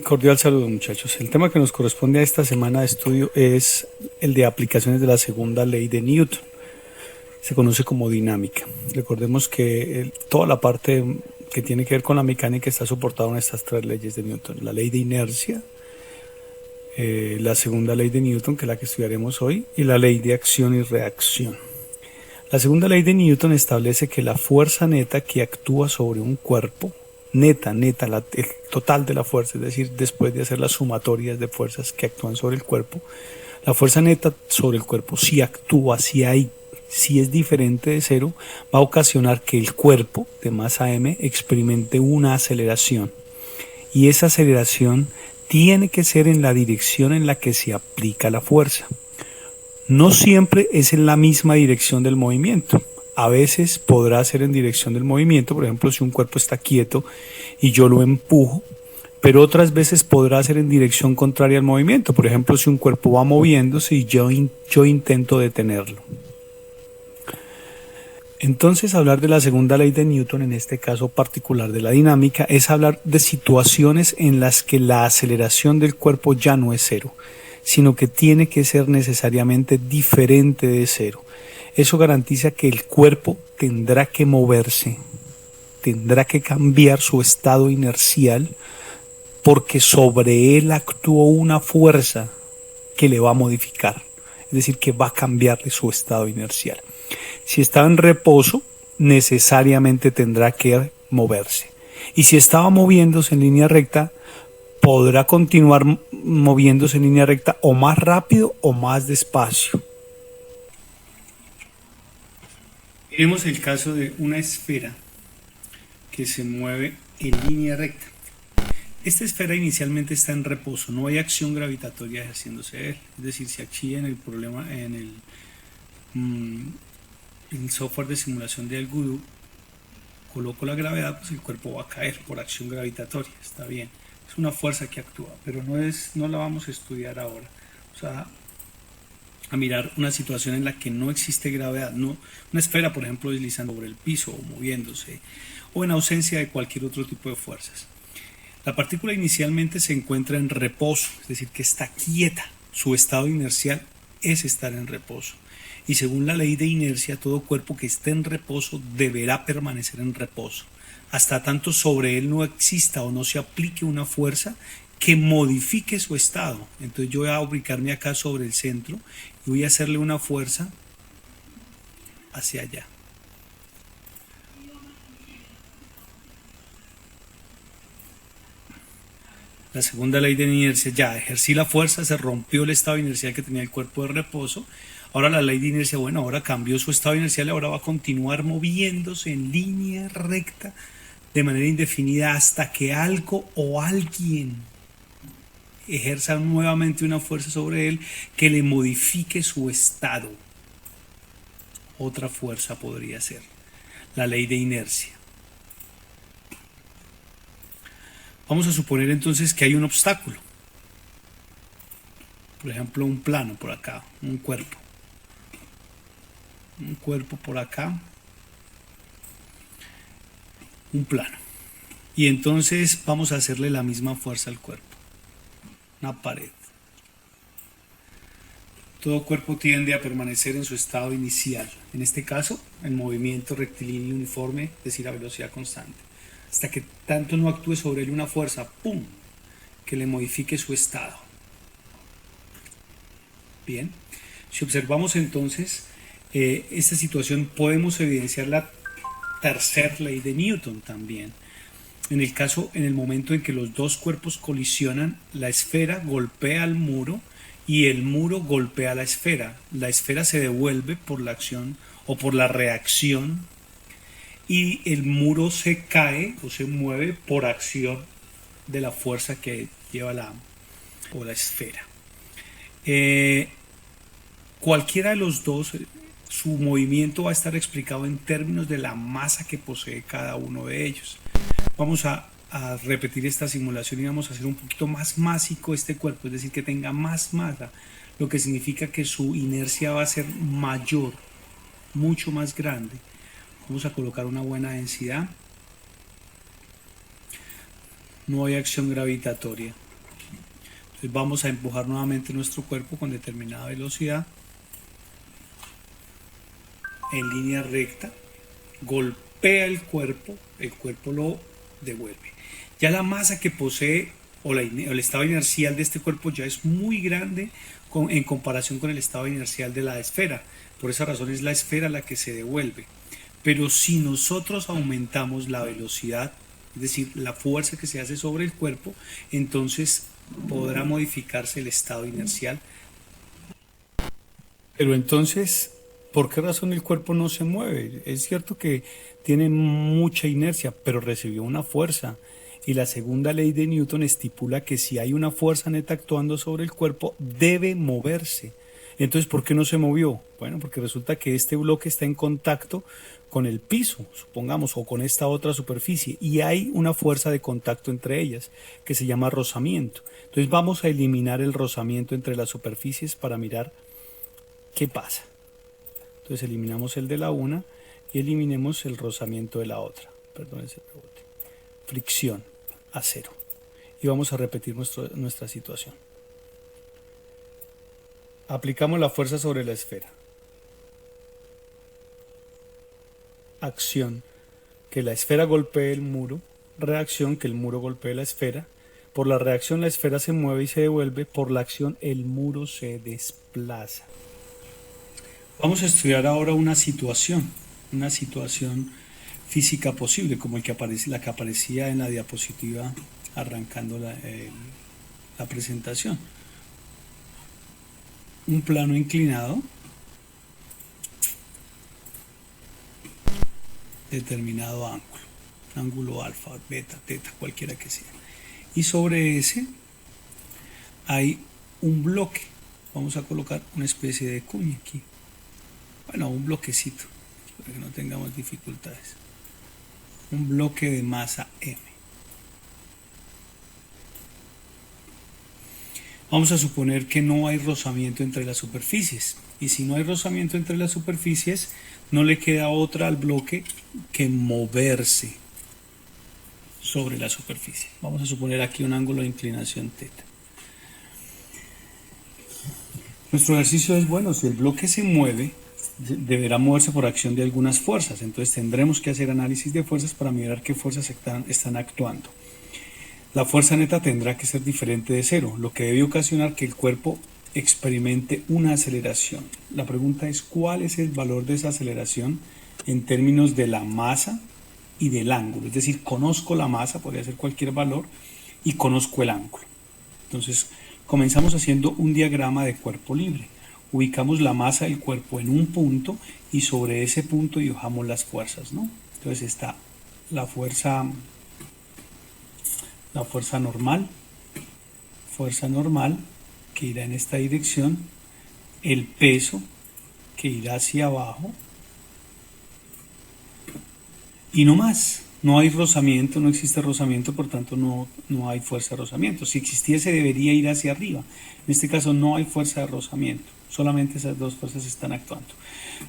Cordial saludo, muchachos. El tema que nos corresponde a esta semana de estudio es el de aplicaciones de la segunda ley de Newton. Se conoce como dinámica. Recordemos que toda la parte que tiene que ver con la mecánica está soportada en estas tres leyes de Newton. La ley de inercia, la segunda ley de Newton, que es la que estudiaremos hoy, y la ley de acción y reacción. La segunda ley de Newton establece que la fuerza neta que actúa sobre un cuerpo, el total de la fuerza, es decir, después de hacer las sumatorias de fuerzas que actúan sobre el cuerpo, la fuerza neta sobre el cuerpo, si actúa, si es diferente de cero, va a ocasionar que el cuerpo de masa m experimente una aceleración. Y esa aceleración tiene que ser en la dirección en la que se aplica la fuerza. No siempre es en la misma dirección del movimiento. A veces podrá ser en dirección del movimiento, por ejemplo, si un cuerpo está quieto y yo lo empujo, pero otras veces podrá ser en dirección contraria al movimiento, por ejemplo, si un cuerpo va moviéndose y yo intento detenerlo. Entonces, hablar de la segunda ley de Newton, en este caso particular de la dinámica, es hablar de situaciones en las que la aceleración del cuerpo ya no es cero, sino que tiene que ser necesariamente diferente de cero. Eso garantiza que el cuerpo tendrá que moverse, tendrá que cambiar su estado inercial, porque sobre él actuó una fuerza que le va a modificar, es decir, que va a cambiarle su estado inercial. Si estaba en reposo, necesariamente tendrá que moverse. Y si estaba moviéndose en línea recta, podrá continuar moviéndose en línea recta o más rápido o más despacio. Miremos el caso de una esfera que se mueve en línea recta. Esta esfera inicialmente está en reposo, no hay acción gravitatoria ejerciéndose de él. Es decir, si aquí en el problema, en el software de simulación de Algodo, coloco la gravedad, pues el cuerpo va a caer por acción gravitatoria, está bien. Es una fuerza que actúa, pero no la vamos a estudiar ahora. O sea, a mirar una situación en la que no existe gravedad, no, una esfera, por ejemplo, deslizando sobre el piso o moviéndose, o en ausencia de cualquier otro tipo de fuerzas. La partícula inicialmente se encuentra en reposo, es decir, que está quieta. Su estado inercial es estar en reposo. Y según la ley de inercia, todo cuerpo que esté en reposo deberá permanecer en reposo, hasta tanto sobre él no exista o no se aplique una fuerza que modifique su estado. Entonces yo voy a ubicarme acá sobre el centro y voy a hacerle una fuerza hacia allá. La segunda ley de inercia, ya ejercí la fuerza, se rompió el estado inercial que tenía el cuerpo de reposo. Ahora la ley de inercia, bueno, ahora cambió su estado inercial y ahora va a continuar moviéndose en línea recta de manera indefinida hasta que algo o alguien ejerza nuevamente una fuerza sobre él que le modifique su estado. Otra fuerza podría ser la ley de inercia. Vamos a suponer entonces que hay un obstáculo. Por ejemplo, un plano por acá, un cuerpo. Un cuerpo por acá. Un plano. Y entonces vamos a hacerle la misma fuerza al cuerpo. Una pared. Todo cuerpo tiende a permanecer en su estado inicial. En este caso, en movimiento rectilíneo uniforme, es decir, a velocidad constante. Hasta que tanto no actúe sobre él una fuerza, ¡pum!, que le modifique su estado. Bien, si observamos entonces esta situación, podemos evidenciar la tercera ley de Newton también. En el momento en que los dos cuerpos colisionan, la esfera golpea al muro y el muro golpea la esfera. La esfera se devuelve por la acción o por la reacción y el muro se cae o se mueve por acción de la fuerza que lleva la esfera. Cualquiera de los dos, su movimiento va a estar explicado en términos de la masa que posee cada uno de ellos. Vamos a repetir esta simulación y vamos a hacer un poquito más másico este cuerpo, es decir, que tenga más masa, lo que significa que su inercia va a ser mayor, mucho más grande. Vamos a colocar una buena densidad. No hay acción gravitatoria. Entonces vamos a empujar nuevamente nuestro cuerpo con determinada velocidad en línea recta, golpea el cuerpo lo devuelve. Ya la masa que posee o el estado inercial de este cuerpo ya es muy grande en comparación con el estado inercial de la esfera. Por esa razón es la esfera la que se devuelve. Pero si nosotros aumentamos la velocidad, es decir, la fuerza que se hace sobre el cuerpo, entonces podrá modificarse el estado inercial. Pero entonces, ¿por qué razón el cuerpo no se mueve? Es cierto que tiene mucha inercia, pero recibió una fuerza. Y la segunda ley de Newton estipula que si hay una fuerza neta actuando sobre el cuerpo, debe moverse. Entonces, ¿por qué no se movió? Bueno, porque resulta que este bloque está en contacto con el piso, supongamos, o con esta otra superficie, y hay una fuerza de contacto entre ellas, que se llama rozamiento. Entonces vamos a eliminar el rozamiento entre las superficies para mirar qué pasa. Entonces eliminamos el de la una y eliminemos el rozamiento de la otra. Perdón ese rebote. Fricción a cero. Y vamos a repetir nuestra situación. Aplicamos la fuerza sobre la esfera. Acción, que la esfera golpee el muro. Reacción, que el muro golpee la esfera. Por la reacción la esfera se mueve y se devuelve. Por la acción el muro se desplaza. Vamos a estudiar ahora una situación física posible, como la que aparecía en la diapositiva arrancando la presentación. Un plano inclinado, determinado ángulo alfa, beta, teta, cualquiera que sea. Y sobre ese hay un bloque. Vamos a colocar una especie de cuña aquí. Bueno, un bloquecito, para que no tengamos dificultades. Un bloque de masa M. Vamos a suponer que no hay rozamiento entre las superficies. Y si no hay rozamiento entre las superficies, no le queda otra al bloque que moverse sobre la superficie. Vamos a suponer aquí un ángulo de inclinación θ. Nuestro ejercicio es, bueno, si el bloque se mueve, deberá moverse por acción de algunas fuerzas. Entonces tendremos que hacer análisis de fuerzas para mirar qué fuerzas están actuando. La fuerza neta tendrá que ser diferente de cero, lo que debe ocasionar que el cuerpo experimente una aceleración. La pregunta es, ¿cuál es el valor de esa aceleración en términos de la masa y del ángulo? Es decir, conozco la masa, podría ser cualquier valor, y conozco el ángulo. Entonces, comenzamos haciendo un diagrama de cuerpo libre. Ubicamos la masa del cuerpo en un punto y sobre ese punto dibujamos las fuerzas, ¿no? Entonces está la fuerza normal que irá en esta dirección, el peso que irá hacia abajo y no más. No hay rozamiento, no existe rozamiento, por tanto no hay fuerza de rozamiento. Si existiese debería ir hacia arriba. En este caso no hay fuerza de rozamiento, solamente esas dos fuerzas están actuando.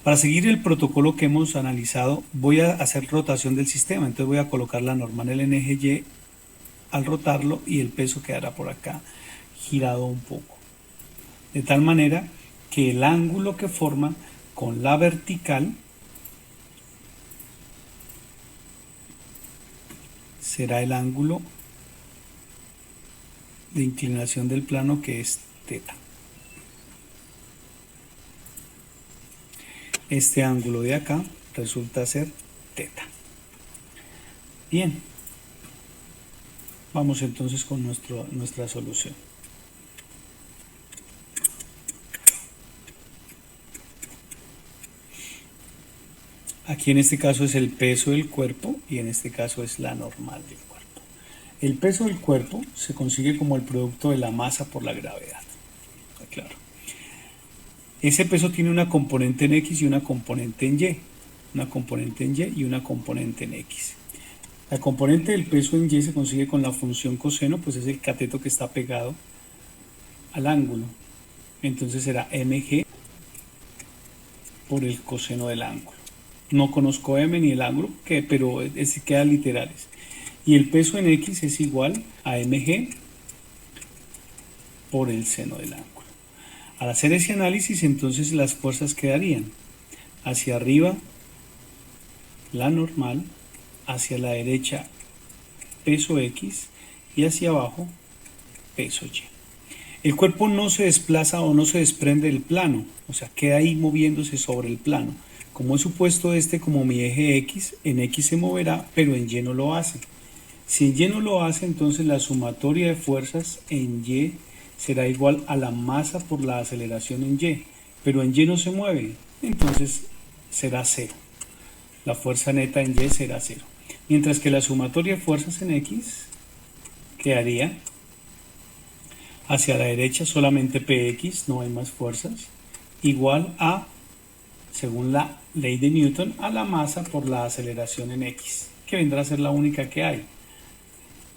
Para seguir el protocolo que hemos analizado, voy a hacer rotación del sistema. Entonces voy a colocar la normal en el eje Y al rotarlo y el peso quedará por acá girado un poco. De tal manera que el ángulo que forma con la vertical será el ángulo de inclinación del plano, que es θ. Este ángulo de acá resulta ser θ. Bien, vamos entonces con nuestra solución. Aquí en este caso es el peso del cuerpo y en este caso es la normal del cuerpo. El peso del cuerpo se consigue como el producto de la masa por la gravedad. Está claro. Ese peso tiene una componente en X y una componente en Y. Una componente en Y y una componente en X. La componente del peso en Y se consigue con la función coseno, pues es el cateto que está pegado al ángulo. Entonces será mg por el coseno del ángulo. No conozco m ni el ángulo, pero quedan literales. Y el peso en X es igual a mg por el seno del ángulo. Al hacer ese análisis, entonces las fuerzas quedarían hacia arriba la normal, hacia la derecha peso X y hacia abajo peso Y. El cuerpo no se desplaza o no se desprende del plano, o sea, queda ahí moviéndose sobre el plano. Como he supuesto este como mi eje X, en X se moverá, pero en Y no lo hace. Si en Y no lo hace, entonces la sumatoria de fuerzas en Y será igual a la masa por la aceleración en Y, pero en Y no se mueve, entonces será cero. La fuerza neta en Y será cero. Mientras que la sumatoria de fuerzas en X quedaría hacia la derecha solamente Px, no hay más fuerzas, igual a, según la ley de Newton, a la masa por la aceleración en X, que vendrá a ser la única que hay.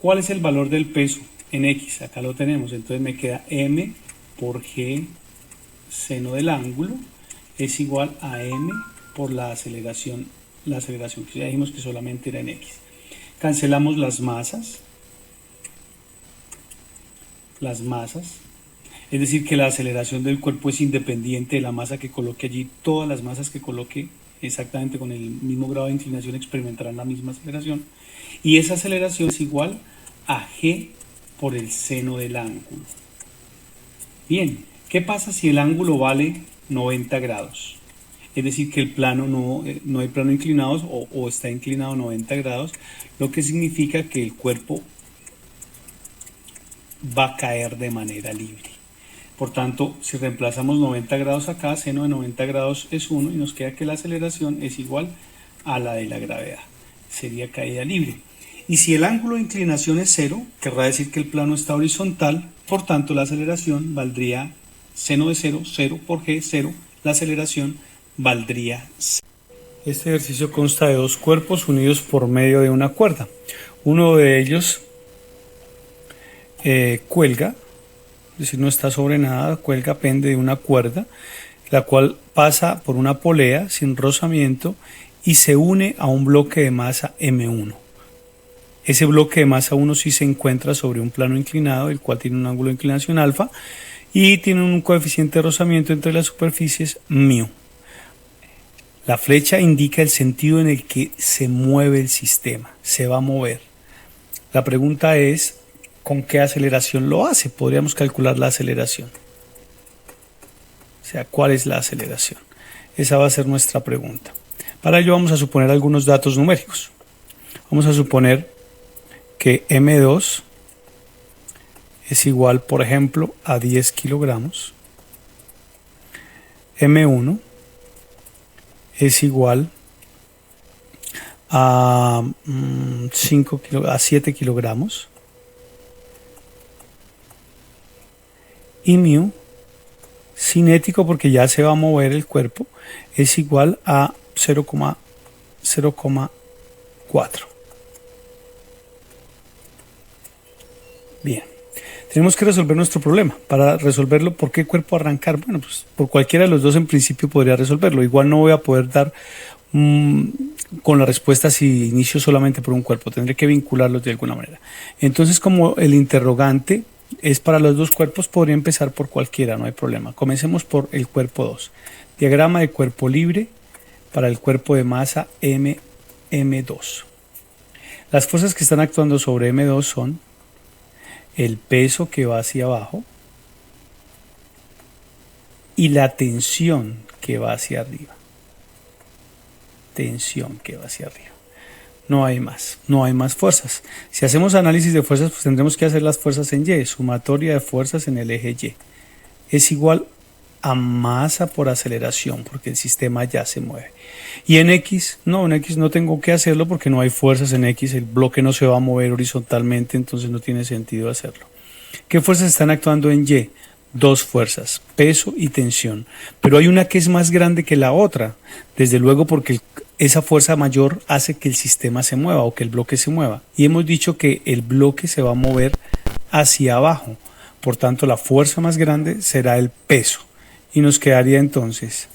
¿Cuál es el valor del peso en X? Acá lo tenemos, entonces me queda m por g seno del ángulo es igual a m por la aceleración que ya dijimos que solamente era en X. Cancelamos las masas, es decir que la aceleración del cuerpo es independiente de la masa que coloque allí. Todas las masas que coloque exactamente con el mismo grado de inclinación experimentarán la misma aceleración, y esa aceleración es igual a g por el seno del ángulo. Bien, ¿qué pasa si el ángulo vale 90 grados? Es decir, que el plano no hay plano inclinado o está inclinado 90 grados, lo que significa que el cuerpo va a caer de manera libre. Por tanto, si reemplazamos 90 grados acá, seno de 90 grados es 1 y nos queda que la aceleración es igual a la de la gravedad. Sería caída libre. Y si el ángulo de inclinación es 0, querrá decir que el plano está horizontal, por tanto la aceleración valdría seno de 0, 0 por g, 0, la aceleración valdría 0. Este ejercicio consta de dos cuerpos unidos por medio de una cuerda. Uno de ellos cuelga, es decir, no está sobre nada, cuelga, pende de una cuerda, la cual pasa por una polea sin rozamiento y se une a un bloque de masa M1. Ese bloque de masa 1 sí se encuentra sobre un plano inclinado, el cual tiene un ángulo de inclinación alfa y tiene un coeficiente de rozamiento entre las superficies μ. La flecha indica el sentido en el que se mueve el sistema, se va a mover. La pregunta es, ¿con qué aceleración lo hace? Podríamos calcular la aceleración. O sea, ¿cuál es la aceleración? Esa va a ser nuestra pregunta. Para ello vamos a suponer algunos datos numéricos. Vamos a suponer que M2 es igual, por ejemplo, a 10 kilogramos. M1 es igual a 7 kilogramos. Y μ, cinético porque ya se va a mover el cuerpo, es igual a 0,4. Bien, tenemos que resolver nuestro problema. Para resolverlo, ¿por qué cuerpo arrancar? Bueno, pues por cualquiera de los dos en principio podría resolverlo. Igual no voy a poder dar con la respuesta si inicio solamente por un cuerpo, tendré que vincularlos de alguna manera. Entonces, como el interrogante es para los dos cuerpos, podría empezar por cualquiera, no hay problema. Comencemos por el cuerpo 2. Diagrama de cuerpo libre para el cuerpo de masa M2. Las fuerzas que están actuando sobre M2 son el peso que va hacia abajo y la tensión que va hacia arriba. Tensión que va hacia arriba. No hay más fuerzas. Si hacemos análisis de fuerzas, pues tendremos que hacer las fuerzas en Y, sumatoria de fuerzas en el eje Y. Es igual a masa por aceleración, porque el sistema ya se mueve. Y en X no tengo que hacerlo porque no hay fuerzas en X, el bloque no se va a mover horizontalmente, entonces no tiene sentido hacerlo. ¿Qué fuerzas están actuando en Y? Dos fuerzas, peso y tensión, pero hay una que es más grande que la otra, desde luego porque esa fuerza mayor hace que el sistema se mueva o que el bloque se mueva, y hemos dicho que el bloque se va a mover hacia abajo, por tanto la fuerza más grande será el peso, y nos quedaría entonces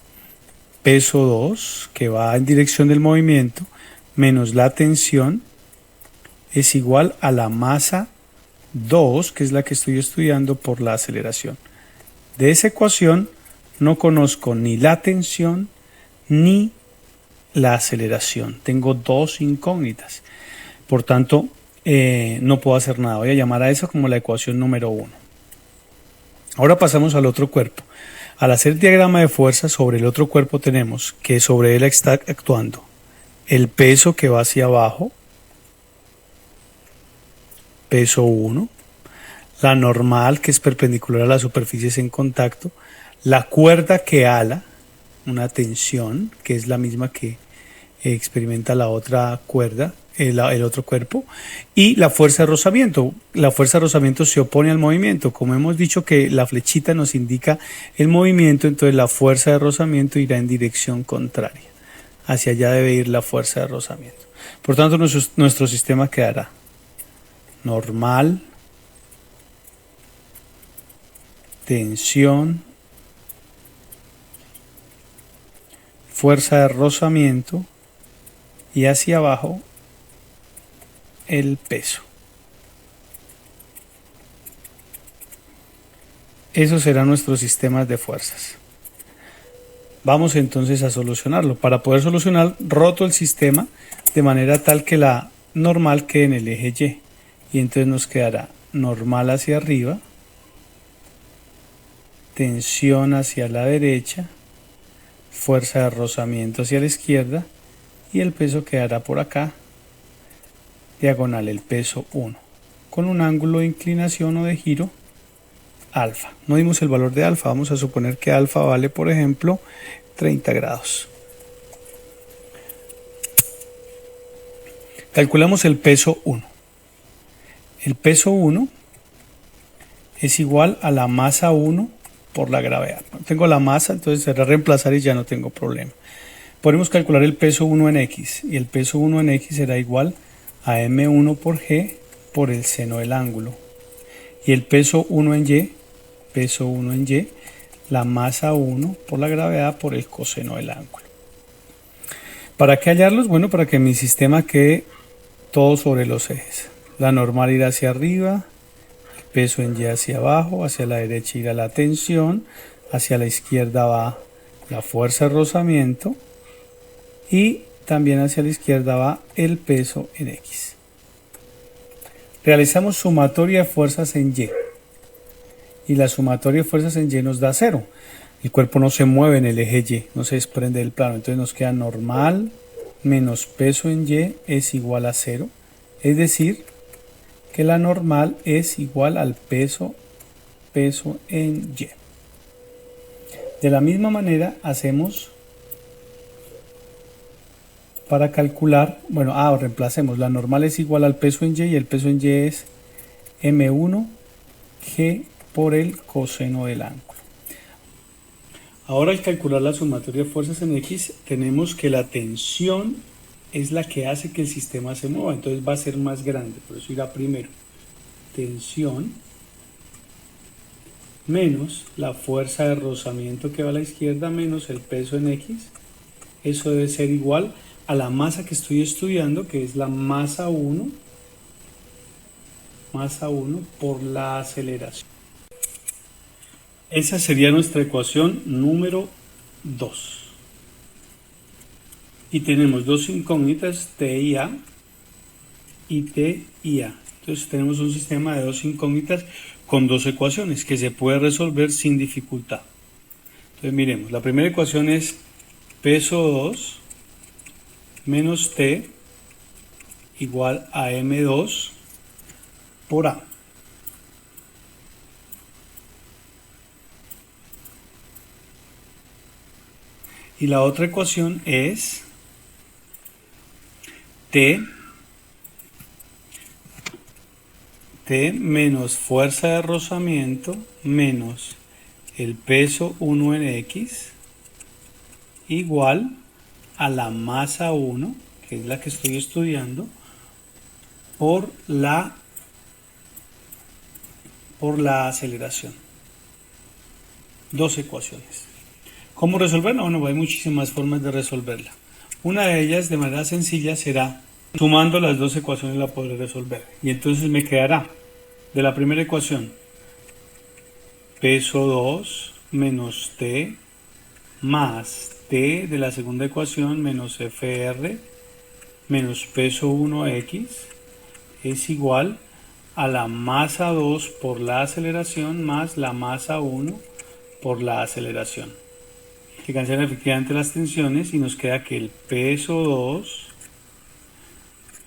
peso 2, que va en dirección del movimiento, menos la tensión, es igual a la masa 2, que es la que estoy estudiando, por la aceleración. De esa ecuación no conozco ni la tensión ni la aceleración. Tengo dos incógnitas. Por tanto, no puedo hacer nada. Voy a llamar a eso como la ecuación número 1. Ahora pasamos al otro cuerpo. Al hacer diagrama de fuerza sobre el otro cuerpo tenemos que sobre él está actuando el peso que va hacia abajo, peso 1, la normal que es perpendicular a las superficies en contacto, la cuerda que ala, una tensión que es la misma que experimenta la otra cuerda, el otro cuerpo, y la fuerza de rozamiento. La fuerza de rozamiento se opone al movimiento. Como hemos dicho que la flechita nos indica el movimiento, entonces la fuerza de rozamiento irá en dirección contraria. Hacia allá debe ir la fuerza de rozamiento. Por tanto, nuestro sistema quedará normal, tensión, fuerza de rozamiento y hacia abajo el peso. Esos serán nuestros sistemas de fuerzas. Vamos entonces a solucionarlo. Para poder solucionar, roto el sistema de manera tal que la normal quede en el eje Y. Y entonces nos quedará normal hacia arriba, tensión hacia la derecha, fuerza de rozamiento hacia la izquierda y el peso quedará por acá, diagonal el peso 1, con un ángulo de inclinación o de giro alfa. No dimos el valor de alfa, vamos a suponer que alfa vale, por ejemplo, 30 grados. Calculamos el peso 1. El peso 1 es igual a la masa 1 por la gravedad. Tengo la masa, entonces será reemplazar y ya no tengo problema. Podemos calcular el peso 1 en X, y el peso 1 en X será igual a M1 por G por el seno del ángulo. Y el peso 1 en Y, la masa 1 por la gravedad por el coseno del ángulo. ¿Para qué hallarlos? Bueno, para que mi sistema quede todo sobre los ejes. La normal irá hacia arriba, el peso en Y hacia abajo, hacia la derecha irá la tensión, hacia la izquierda va la fuerza de rozamiento y también hacia la izquierda va el peso en X. Realizamos sumatoria de fuerzas en Y la sumatoria de fuerzas en Y nos da 0. El cuerpo no se mueve en el eje Y, no se desprende del plano, entonces nos queda normal menos peso en Y es igual a 0, es decir, que la normal es igual al peso en Y. De la misma manera hacemos para calcular, reemplacemos, la normal es igual al peso en Y y el peso en Y es M1 G por el coseno del ángulo. Ahora al calcular la sumatoria de fuerzas en X tenemos que la tensión es la que hace que el sistema se mueva, entonces va a ser más grande, por eso irá primero. Tensión menos la fuerza de rozamiento que va a la izquierda menos el peso en X, eso debe ser igual a la masa que estoy estudiando, que es la masa 1 por la aceleración. Esa sería nuestra ecuación número 2. Y tenemos dos incógnitas, T y A y T y A. Entonces tenemos un sistema de dos incógnitas con dos ecuaciones que se puede resolver sin dificultad. Entonces miremos, la primera ecuación es peso 2 menos T igual a M2 por A. Y la otra ecuación es T menos fuerza de rozamiento menos el peso 1 en X igual a la masa 1, que es la que estoy estudiando, por la aceleración. Dos ecuaciones. ¿Cómo resolverla? Bueno, hay muchísimas formas de resolverla. Una de ellas, de manera sencilla, será sumando las dos ecuaciones la podré resolver. Y entonces me quedará De la primera ecuación, peso 2 menos t más t de la segunda ecuación menos fr menos peso 1x es igual a la masa 2 por la aceleración más la masa 1 por la aceleración. Se cancelan efectivamente las tensiones y nos queda que el peso 2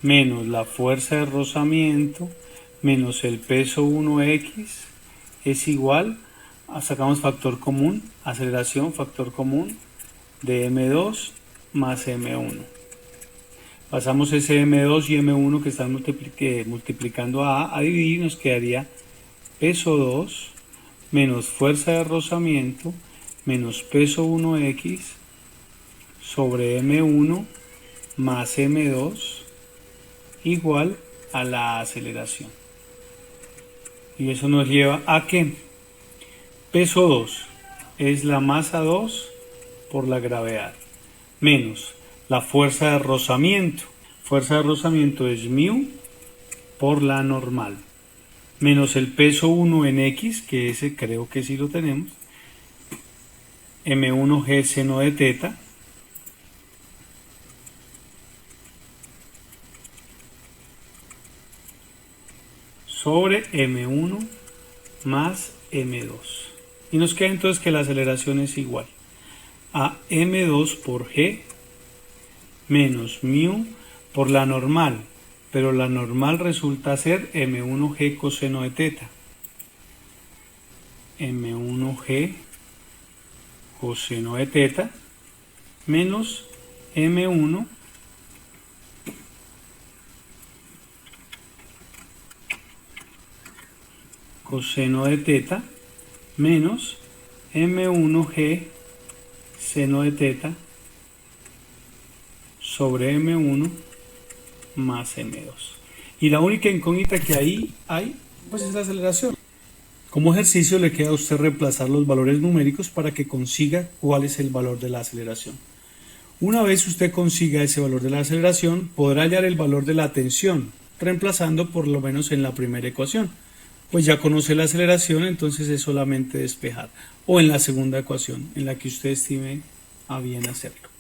menos la fuerza de rozamiento menos el peso 1x es igual a, sacamos factor común, aceleración, factor común de m2 más m1. Pasamos ese m2 y m1 que están multiplicando a dividir, nos quedaría peso 2 menos fuerza de rozamiento menos peso 1x sobre m1 más m2 igual a la aceleración. Y eso nos lleva a que peso 2 es la masa 2 por la gravedad menos la fuerza de rozamiento. Fuerza de rozamiento es μ por la normal menos el peso 1 en x, que ese creo que sí lo tenemos, m1g seno de teta sobre m1 más m2. Y nos queda entonces que la aceleración es igual a m2 por g menos μ por la normal, pero la normal resulta ser m1g coseno de teta. m1g coseno de teta menos m1 coseno de teta menos m1g seno de teta sobre m1 más m2. Y la única incógnita que ahí hay, pues es la aceleración. Como ejercicio le queda a usted reemplazar los valores numéricos para que consiga cuál es el valor de la aceleración. Una vez usted consiga ese valor de la aceleración, podrá hallar el valor de la tensión, reemplazando por lo menos en la primera ecuación. Pues ya conoce la aceleración, entonces es solamente despejar. O en la segunda ecuación, en la que usted estime a bien hacerlo.